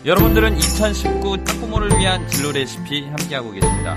여러분들은 2019 학부모를 위한 진로 레시피 함께하고 계십니다.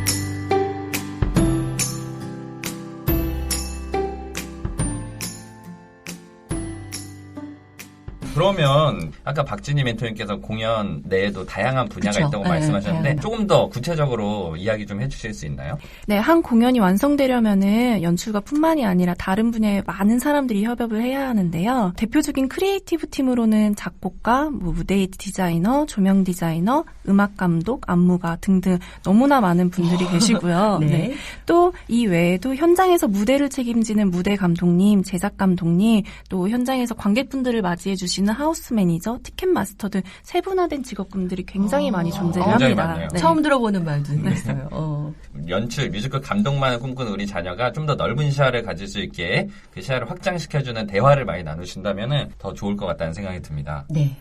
그러면 아까 박진희 멘토님께서 공연 내에도 다양한 분야가 그쵸. 있다고 말씀하셨는데 네. 조금 더 구체적으로 이야기 좀 해주실 수 있나요? 네, 한 공연이 완성되려면은 연출가뿐만이 아니라 다른 분야의 많은 사람들이 협업을 해야 하는데요. 대표적인 크리에이티브 팀으로는 작곡가, 무대 디자이너, 조명 디자이너, 음악 감독, 안무가 등등 너무나 많은 분들이 계시고요. 네. 네. 또 이 외에도 현장에서 무대를 책임지는 무대 감독님, 제작 감독님, 또 현장에서 관객분들을 맞이해 주시는 하우스 매니저, 티켓 마스터 등 세분화된 직업군들이 굉장히 많이 존재를 굉장히 합니다. 많네요. 네. 처음 들어보는 말도 있어요. 연출, 뮤지컬 감독만을 꿈꾸는 우리 자녀가 좀 더 넓은 시야를 가질 수 있게 그 시야를 확장시켜주는 대화를 많이 나누신다면 더 좋을 것 같다는 생각이 듭니다. 네.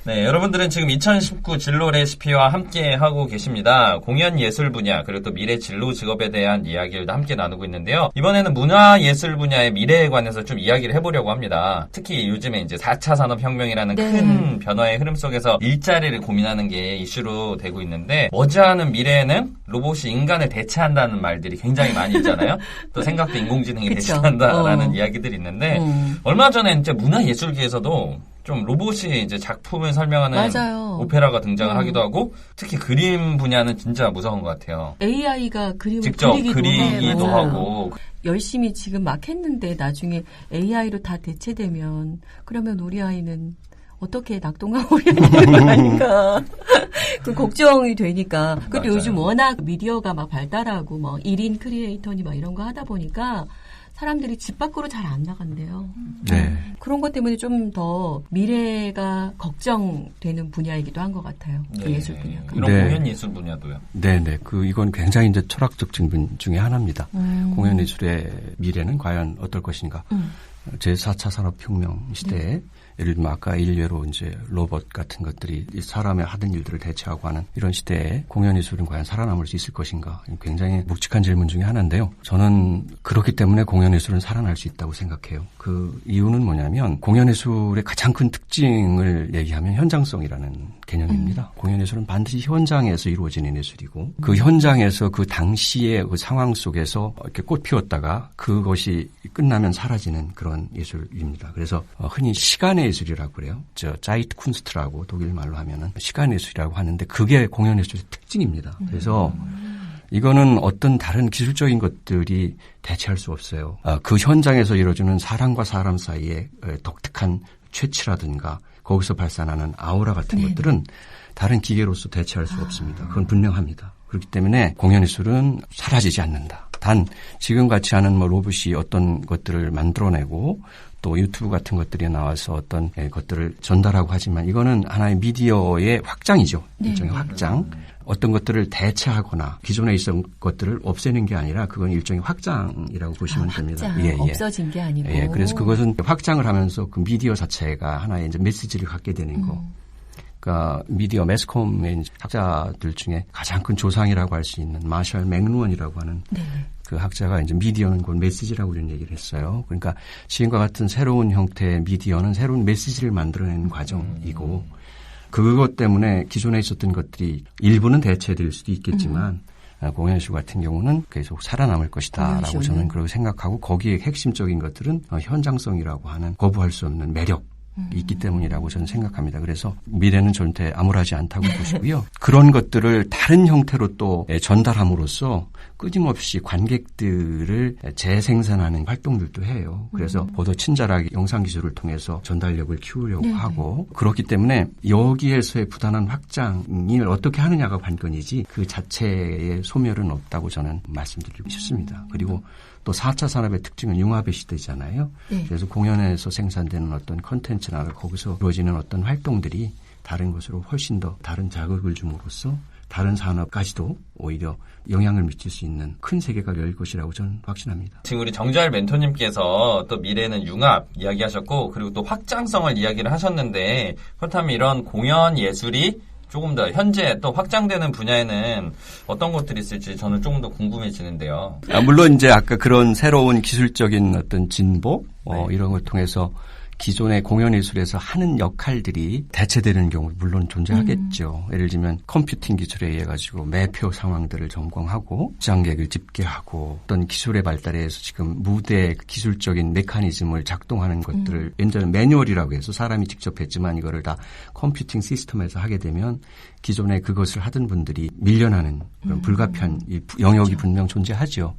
네, 여러분들은 지금 2019 진로 레시피와 함께 하고 계십니다. 공연 예술 분야, 그리고 또 미래 진로 직업에 대한 이야기를 함께 나누고 있는데요. 이번에는 문화 예술 분야의 미래에 관해서 좀 이야기를 해보려고 합니다. 특히 요즘에 이제 4차 산업혁명이라는 네. 큰 변화의 흐름 속에서 일자리를 고민하는 게 이슈로 되고 있는데, 머지않은 미래에는 로봇이 인간을 대체한다는 말들이 굉장히 많이 있잖아요. 또 생각도 인공지능이 그쵸. 대체한다라는 이야기들이 있는데, 얼마 전에 이제 문화예술계에서도 좀 로봇이 이제 작품을 설명하는 맞아요. 오페라가 등장을 하기도 하고, 특히 그림 분야는 진짜 무서운 것 같아요. AI가 그림을 직접 그리기도 하고. 하고. 열심히 지금 막 했는데 나중에 AI로 다 대체되면 그러면 우리 아이는 어떻게 낙동강으로 되는 거 아닌가. 그 걱정이 되니까. 그리고 맞아요. 요즘 워낙 미디어가 막 발달하고 뭐 1인 크리에이터니 막 이런 거 하다 보니까 사람들이 집 밖으로 잘 안 나간대요. 네. 그런 것 때문에 좀 더 미래가 걱정되는 분야이기도 한 것 같아요. 그 예술 분야가. 이런 네. 공연 예술 분야도요. 네네. 이건 굉장히 이제 철학적 질문 중에 하나입니다. 공연 예술의 미래는 과연 어떨 것인가. 제4차 산업혁명 시대에 예를 들면 아까 일례로 이제 로봇 같은 것들이 사람의 하던 일들을 대체하고 하는 이런 시대에 공연 예술은 과연 살아남을 수 있을 것인가. 굉장히 묵직한 질문 중에 하나인데요. 저는 그렇기 때문에 공연 예술은 살아날 수 있다고 생각해요. 그 이유는 뭐냐면 공연 예술의 가장 큰 특징을 얘기하면 현장성이라는 개념입니다. 공연 예술은 반드시 현장에서 이루어지는 예술이고 그 현장에서 그 당시의 그 상황 속에서 이렇게 꽃 피웠다가 그것이 끝나면 사라지는 그런 예술입니다. 그래서 흔히 시간의 예술이라고 그래요. 자이트 쿤스트라고 독일 말로 하면은 시간 예술이라고 하는데 그게 공연 예술의 특징입니다. 그래서 이거는 어떤 다른 기술적인 것들이 대체할 수 없어요. 그 현장에서 이루어지는 사람과 사람 사이의 독특한 채취라든가 거기서 발산하는 아우라 같은 것들은 다른 기계로서 대체할 수 없습니다. 그건 분명합니다. 그렇기 때문에 공연 예술은 사라지지 않는다. 단 지금 같이 하는 뭐 로봇이 어떤 것들을 만들어내고 또 유튜브 같은 것들이 나와서 어떤 것들을 전달하고 하지만 이거는 하나의 미디어의 확장이죠. 일종의 확장. 어떤 것들을 대체하거나 기존에 있었던 것들을 없애는 게 아니라 그건 일종의 확장이라고 보시면 됩니다. 확장. 없어진 게 아니고. 예, 그래서 그것은 확장을 하면서 그 미디어 자체가 하나의 이제 메시지를 갖게 되는 거. 그러니까 미디어 매스컴의 학자들 중에 가장 큰 조상이라고 할 수 있는 마셜 맥루언이라고 하는 그 학자가 이제 미디어는 곧 메시지라고 이런 얘기를 했어요. 그러니까 지금과 같은 새로운 형태의 미디어는 새로운 메시지를 만들어내는 과정이고 그것 때문에 기존에 있었던 것들이 일부는 대체될 수도 있겠지만 공연예술 같은 경우는 계속 살아남을 것이다라고 저는 그렇게 생각하고 거기에 핵심적인 것들은 현장성이라고 하는 거부할 수 없는 매력 있기 때문이라고 저는 생각합니다. 그래서 미래는 절대 암울하지 않다고 보시고요. 그런 것들을 다른 형태로 또 전달함으로써 끊임없이 관객들을 재생산하는 활동들도 해요. 그래서 보도 친절하게 영상기술을 통해서 전달력을 키우려고 하고 그렇기 때문에 여기에서의 부단한 확장을 어떻게 하느냐가 관건이지 그 자체의 소멸은 없다고 저는 말씀드리고 싶습니다. 그리고 또 4차 산업의 특징은 융합의 시대잖아요. 그래서 공연에서 생산되는 어떤 컨텐츠나 거기서 이루어지는 어떤 활동들이 다른 것으로 훨씬 더 다른 자극을 줌으로써 다른 산업까지도 오히려 영향을 미칠 수 있는 큰 세계가 열릴 것이라고 저는 확신합니다. 지금 우리 정주할 멘토님께서 또 미래는 융합 이야기하셨고 그리고 또 확장성을 이야기를 하셨는데 그렇다면 이런 공연 예술이 조금 더 현재 또 확장되는 분야에는 어떤 것들이 있을지 저는 조금 더 궁금해지는데요. 물론 이제 아까 그런 새로운 기술적인 어떤 진보 이런 걸 통해서 기존의 공연예술에서 하는 역할들이 대체되는 경우 물론 존재하겠죠. 예를 들면 컴퓨팅 기술에 의해 가지고 매표 상황들을 점검하고 입장객을 집계하고 어떤 기술의 발달에 의해서 지금 무대 기술적인 메커니즘을 작동하는 것들을 예전에 매뉴얼이라고 해서 사람이 직접 했지만 이거를 다 컴퓨팅 시스템에서 하게 되면 기존에 그것을 하던 분들이 밀려나는 그런 불가피한 영역이 그렇죠. 분명 존재하죠.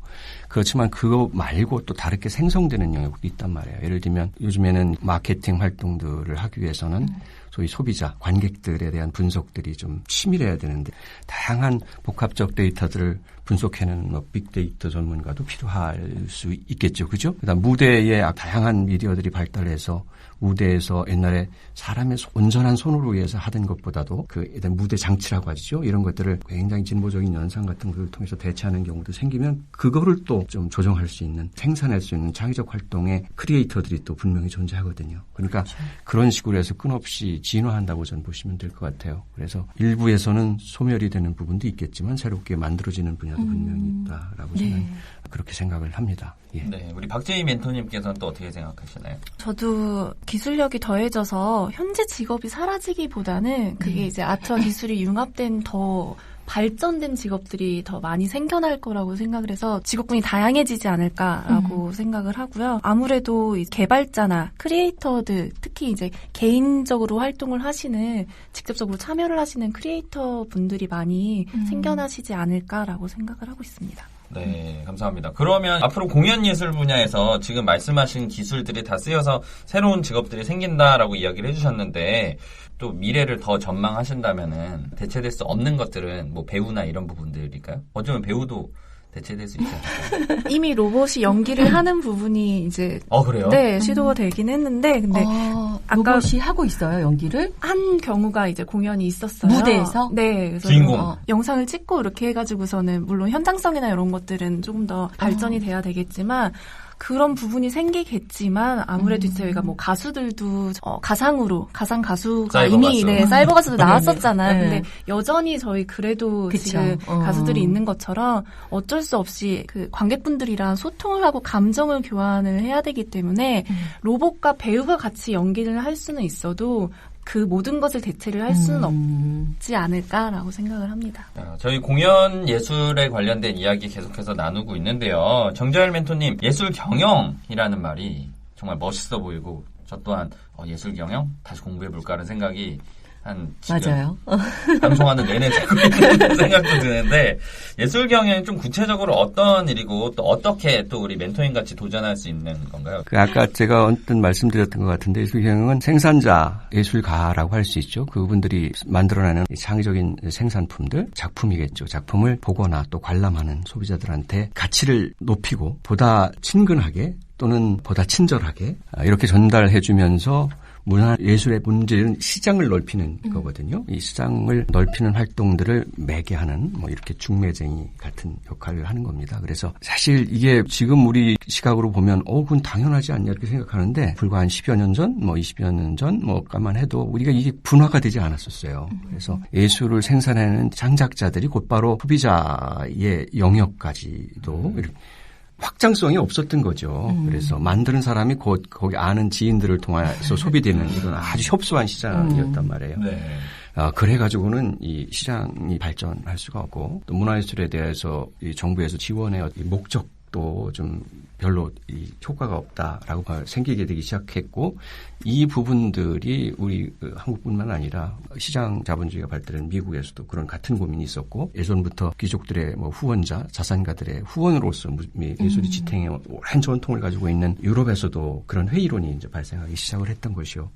그렇지만 그거 말고 또 다르게 생성되는 영역도 있단 말이에요. 예를 들면 요즘에는 마케팅 활동들을 하기 위해서는 소위 소비자, 관객들에 대한 분석들이 좀 치밀해야 되는데 다양한 복합적 데이터들을 분석해내는 빅데이터 전문가도 필요할 수 있겠죠. 그죠? 그다음 무대에 다양한 미디어들이 발달해서 무대에서 옛날에 사람의 온전한 손으로 의해서 하던 것보다도 그 일단 무대 장치라고 하죠. 이런 것들을 굉장히 진보적인 연상 같은 걸 통해서 대체하는 경우도 생기면 그거를 또 좀 조정할 수 있는 생산할 수 있는 창의적 활동의 크리에이터들이 또 분명히 존재하거든요. 그러니까 그렇죠. 그런 식으로 해서 끊없이 진화한다고 저는 보시면 될 것 같아요. 그래서 일부에서는 소멸이 되는 부분도 있겠지만 새롭게 만들어지는 분야도 분명히 있다라고 저는 그렇게 생각을 합니다. 예. 네, 우리 박재희 멘토님께서는 또 어떻게 생각하시나요? 저도 기술력이 더해져서 현재 직업이 사라지기보다는 그게 이제 아트와 기술이 융합된 더 발전된 직업들이 더 많이 생겨날 거라고 생각을 해서 직업군이 다양해지지 않을까라고 생각을 하고요. 아무래도 이 개발자나 크리에이터들, 특히 이제 개인적으로 활동을 하시는, 직접적으로 참여를 하시는 크리에이터 분들이 많이 생겨나시지 않을까라고 생각을 하고 있습니다. 네, 감사합니다. 그러면 앞으로 공연예술 분야에서 지금 말씀하신 기술들이 다 쓰여서 새로운 직업들이 생긴다라고 이야기를 해주셨는데 또 미래를 더 전망하신다면은 대체될 수 없는 것들은 뭐 배우나 이런 부분들일까요? 어쩌면 배우도 대체될 수 있지 않을까요? 이미 로봇이 연기를 하는 부분이 이제 그래요? 네, 시도가 되긴 했는데 근데 아까 로봇이 하고 있어요, 연기를? 한 경우가 이제 공연이 있었어요. 무대에서? 네. 그래서 주인공. 영상을 찍고 이렇게 해가지고서는 물론 현장성이나 이런 것들은 조금 더 발전이 돼야 되겠지만 그런 부분이 생기겠지만 아무래도 이제 저희가 뭐 가수들도 가상 가수가 사이버 이미 가수. 사이버 가수도 나왔었잖아요. 네. 근데 여전히 저희 그래도 그쵸. 지금 가수들이 있는 것처럼 어쩔 수 없이 그 관객분들이랑 소통을 하고 감정을 교환을 해야 되기 때문에 로봇과 배우가 같이 연기를 할 수는 있어도 그 모든 것을 대체를 할 수는 없지 않을까라고 생각을 합니다. 저희 공연 예술에 관련된 이야기 계속해서 나누고 있는데요. 정자열 멘토님, 예술 경영이라는 말이 정말 멋있어 보이고 저 또한 예술 경영 다시 공부해볼까 하는 생각이 한 지금 맞아요. 방송하는 내내 들고 있는 생각도 드는데 예술 경영이 좀 구체적으로 어떤 일이고 또 어떻게 또 우리 멘토님 같이 도전할 수 있는 건가요? 아까 제가 언뜻 말씀드렸던 것 같은데 예술 경영은 생산자, 예술가라고 할 수 있죠. 그분들이 만들어내는 창의적인 생산품들, 작품이겠죠. 작품을 보거나 또 관람하는 소비자들한테 가치를 높이고 보다 친근하게 또는 보다 친절하게 이렇게 전달해주면서 문화 예술의 문제는 시장을 넓히는 거거든요. 이 시장을 넓히는 활동들을 매개하는 뭐 이렇게 중매쟁이 같은 역할을 하는 겁니다. 그래서 사실 이게 지금 우리 시각으로 보면 그건 당연하지 않냐 이렇게 생각하는데 불과 한 10여 년 전, 뭐 20여 년 전 뭐까만 해도 우리가 이게 분화가 되지 않았었어요. 그래서 예술을 생산하는 창작자들이 곧바로 소비자의 영역까지도 이렇게 확장성이 없었던 거죠. 그래서 만드는 사람이 곧 거기 아는 지인들을 통해서 소비되는 이런 아주 협소한 시장이었단 말이에요. 네. 그래가지고는 이 시장이 발전할 수가 없고 또 문화예술에 대해서 이 정부에서 지원의 목적도 좀 별로 이 효과가 없다라고 생기게 되기 시작했고 이 부분들이 우리 한국뿐만 아니라 시장 자본주의가 발달한 미국에서도 그런 같은 고민이 있었고 예전부터 귀족들의 뭐 후원자, 자산가들의 후원으로서 예술이 지탱의 오랜 전통을 가지고 있는 유럽에서도 그런 회의론이 이제 발생하기 시작을 했던 것이요.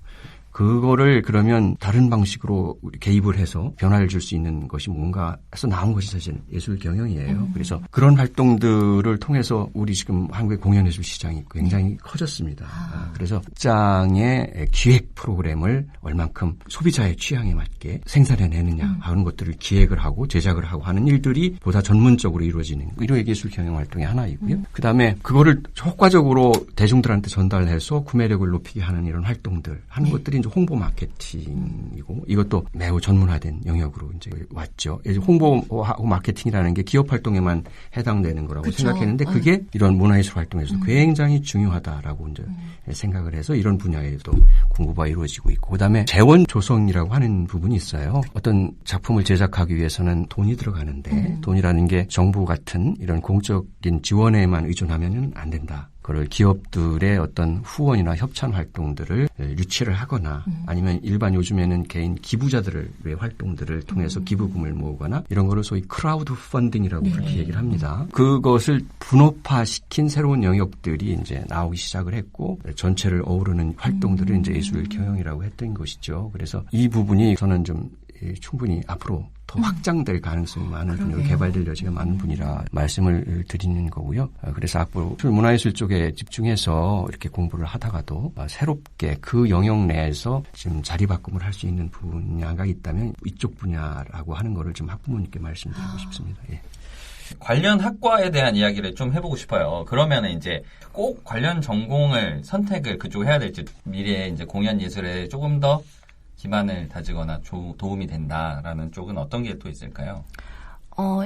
그거를 그러면 다른 방식으로 개입을 해서 변화를 줄 수 있는 것이 뭔가 해서 나온 것이 사실 예술 경영이에요. 그래서 그런 활동들을 통해서 우리 지금 한국의 공연예술 시장이 굉장히 커졌습니다. 그래서 시장의 기획 프로그램을 얼만큼 소비자의 취향에 맞게 생산해내느냐 하는 것들을 기획을 하고 제작을 하고 하는 일들이 보다 전문적으로 이루어지는 이런 예술 경영 활동의 하나이고요. 그다음에 그거를 효과적으로 대중들한테 전달해서 구매력을 높이게 하는 이런 활동들 하는 것들이 이제 홍보 마케팅이고 이것도 매우 전문화된 영역으로 이제 왔죠. 홍보하고 마케팅이라는 게 기업 활동에만 해당되는 거라고 그쵸. 생각했는데 그게 이런 문화예술 활동에서도 굉장히 중요하다라고 이제 생각을 해서 이런 분야에도 공부가 이루어지고 있고 그다음에 재원 조성이라고 하는 부분이 있어요. 어떤 작품을 제작하기 위해서는 돈이 들어가는데 돈이라는 게 정부 같은 이런 공적인 지원에만 의존하면은 안 된다. 그걸 기업들의 어떤 후원이나 협찬 활동들을 유치를 하거나 아니면 일반 요즘에는 개인 기부자들의 활동들을 통해서 기부금을 모으거나 이런 거를 소위 크라우드 펀딩이라고 그렇게 얘기를 합니다. 그것을 분업화시킨 새로운 영역들이 이제 나오기 시작을 했고 전체를 어우르는 활동들을 이제 예술 경영이라고 했던 것이죠. 그래서 이 부분이 저는 좀 충분히 앞으로 더 확장될 가능성이 많은 분야로 개발될 여지가 많은 분이라 말씀을 드리는 거고요. 그래서 앞으로 문화예술 쪽에 집중해서 이렇게 공부를 하다가도 새롭게 그 영역 내에서 지금 자리바꿈을 할 수 있는 분야가 있다면 이쪽 분야라고 하는 거를 좀 학부모님께 말씀드리고 싶습니다. 예. 관련 학과에 대한 이야기를 좀 해보고 싶어요. 그러면 이제 꼭 관련 전공을 선택을 그쪽 해야 될지 미래에 이제 공연 예술에 조금 더 기반을 다지거나 도움이 된다라는 쪽은 어떤 게 또 있을까요?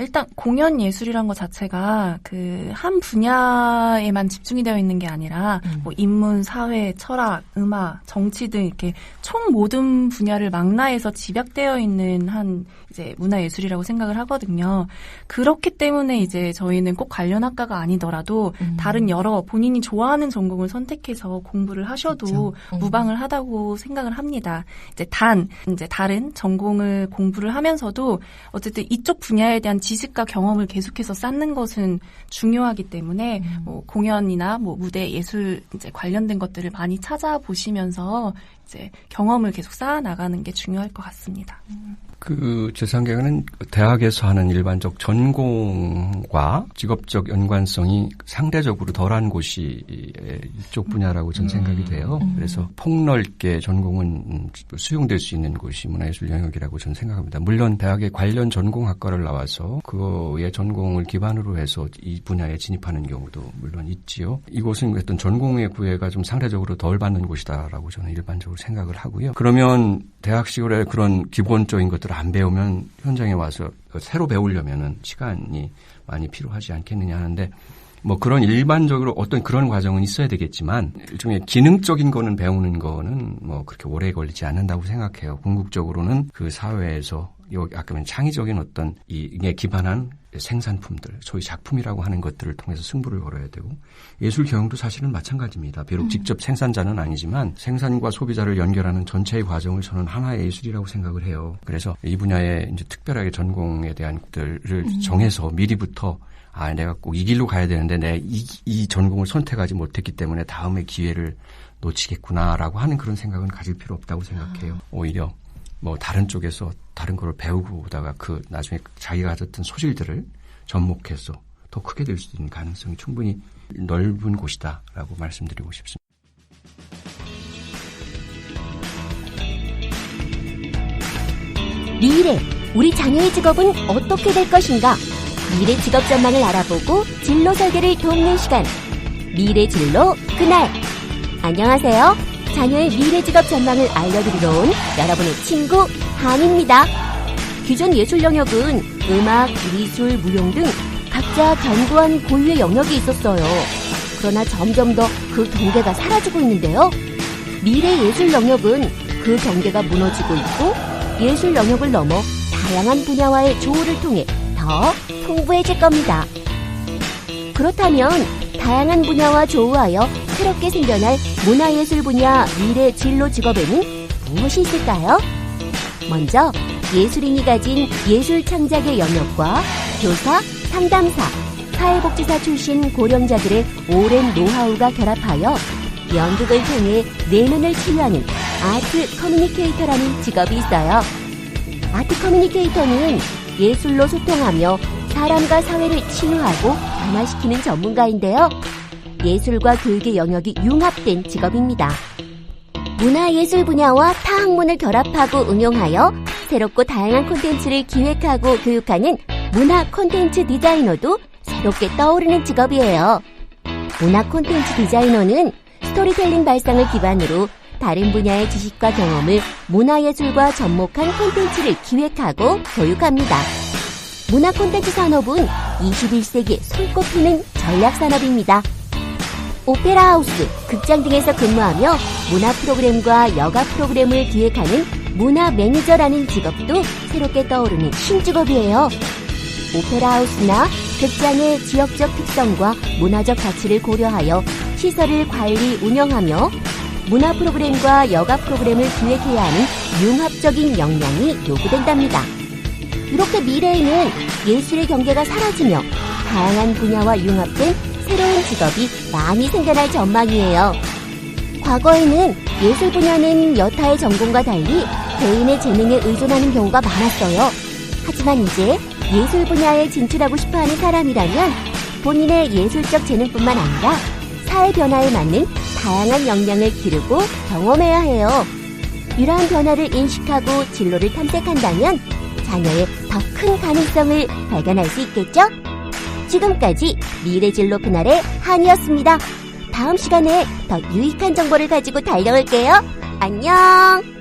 일단 공연 예술이란 것 자체가 그 한 분야에만 집중이 되어 있는 게 아니라 뭐 인문, 사회, 철학, 음악, 정치 등 이렇게 총 모든 분야를 망라해서 집약되어 있는 한 이제 문화 예술이라고 생각을 하거든요. 그렇기 때문에 이제 저희는 꼭 관련 학과가 아니더라도 다른 여러 본인이 좋아하는 전공을 선택해서 공부를 하셔도 무방을 하다고 생각을 합니다. 이제 다른 전공을 공부를 하면서도 어쨌든 이쪽 분야에 대한 지식과 경험을 계속해서 쌓는 것은 중요하기 때문에 뭐 공연이나 뭐 무대 예술 이제 관련된 것들을 많이 찾아보시면서 이제 경험을 계속 쌓아 나가는 게 중요할 것 같습니다. 제 생각에는 대학에서 하는 일반적 전공과 직업적 연관성이 상대적으로 덜한 곳이 이쪽 분야라고 저는 생각이 돼요. 그래서 폭넓게 전공은 수용될 수 있는 곳이 문화예술 영역이라고 저는 생각합니다. 물론 대학에 관련 전공학과를 나와서 그거의 전공을 기반으로 해서 이 분야에 진입하는 경우도 물론 있지요. 이곳은 어떤 전공의 구애가 좀 상대적으로 덜 받는 곳이다라고 저는 일반적으로 생각을 하고요. 그러면 대학 시절에 그런 기본적인 것들을 안 배우면 현장에 와서 새로 배우려면은 시간이 많이 필요하지 않겠느냐 하는데 뭐 그런 일반적으로 어떤 그런 과정은 있어야 되겠지만 일종의 기능적인 거는 배우는 거는 뭐 그렇게 오래 걸리지 않는다고 생각해요. 궁극적으로는 그 사회에서 아까 말한 창의적인 어떤 이에 기반한 생산품들, 소위 작품이라고 하는 것들을 통해서 승부를 걸어야 되고 예술 경영도 사실은 마찬가지입니다. 비록 직접 생산자는 아니지만 생산과 소비자를 연결하는 전체의 과정을 저는 하나의 예술이라고 생각을 해요. 그래서 이 분야에 이제 특별하게 전공에 대한 것들을 정해서 미리부터 내가 꼭 이 길로 가야 되는데 내가 이 전공을 선택하지 못했기 때문에 다음에 기회를 놓치겠구나라고 하는 그런 생각은 가질 필요 없다고 생각해요. 오히려 뭐 다른 쪽에서 다른 걸 배우고 오다가 그 나중에 자기가 가졌던 소질들을 접목해서 더 크게 될 수 있는 가능성이 충분히 넓은 곳이다라고 말씀드리고 싶습니다. 미래, 우리 자녀의 직업은 어떻게 될 것인가? 미래 직업 전망을 알아보고 진로 설계를 돕는 시간. 미래 진로 그날. 안녕하세요. 자녀의 미래 직업 전망을 알려드리러 온 여러분의 친구 한입니다. 기존 예술 영역은 음악, 미술, 무용 등 각자 견고한 고유의 영역이 있었어요. 그러나 점점 더 그 경계가 사라지고 있는데요. 미래 예술 영역은 그 경계가 무너지고 있고 예술 영역을 넘어 다양한 분야와의 조우를 통해 더 풍부해질 겁니다. 그렇다면 다양한 분야와 조우하여 새롭게 생겨날 문화예술 분야 미래 진로 직업에는 무엇이 있을까요? 먼저 예술인이 가진 예술 창작의 영역과 교사, 상담사, 사회복지사 출신 고령자들의 오랜 노하우가 결합하여 연극을 통해 내면을 치유하는 아트 커뮤니케이터라는 직업이 있어요. 아트 커뮤니케이터는 예술로 소통하며 사람과 사회를 치유하고 변화시키는 전문가인데요. 예술과 교육의 영역이 융합된 직업입니다. 문화예술 분야와 타 학문을 결합하고 응용하여 새롭고 다양한 콘텐츠를 기획하고 교육하는 문화 콘텐츠 디자이너도 새롭게 떠오르는 직업이에요. 문화 콘텐츠 디자이너는 스토리텔링 발상을 기반으로 다른 분야의 지식과 경험을 문화예술과 접목한 콘텐츠를 기획하고 교육합니다. 문화 콘텐츠 산업은 21세기에 손꼽히는 전략 산업입니다. 오페라 하우스, 극장 등에서 근무하며 문화 프로그램과 여가 프로그램을 기획하는 문화 매니저라는 직업도 새롭게 떠오르는 신직업이에요. 오페라 하우스나 극장의 지역적 특성과 문화적 가치를 고려하여 시설을 관리, 운영하며 문화 프로그램과 여가 프로그램을 기획해야 하는 융합적인 역량이 요구된답니다. 이렇게 미래에는 예술의 경계가 사라지며 다양한 분야와 융합된 새로운 직업이 많이 생겨날 전망이에요. 과거에는 예술 분야는 여타의 전공과 달리 개인의 재능에 의존하는 경우가 많았어요. 하지만 이제 예술 분야에 진출하고 싶어하는 사람이라면 본인의 예술적 재능뿐만 아니라 사회 변화에 맞는 다양한 역량을 기르고 경험해야 해요. 이러한 변화를 인식하고 진로를 탐색한다면 자녀의 더 큰 가능성을 발견할 수 있겠죠? 지금까지 미래진로 그날의 한이었습니다. 다음 시간에 더 유익한 정보를 가지고 달려올게요. 안녕!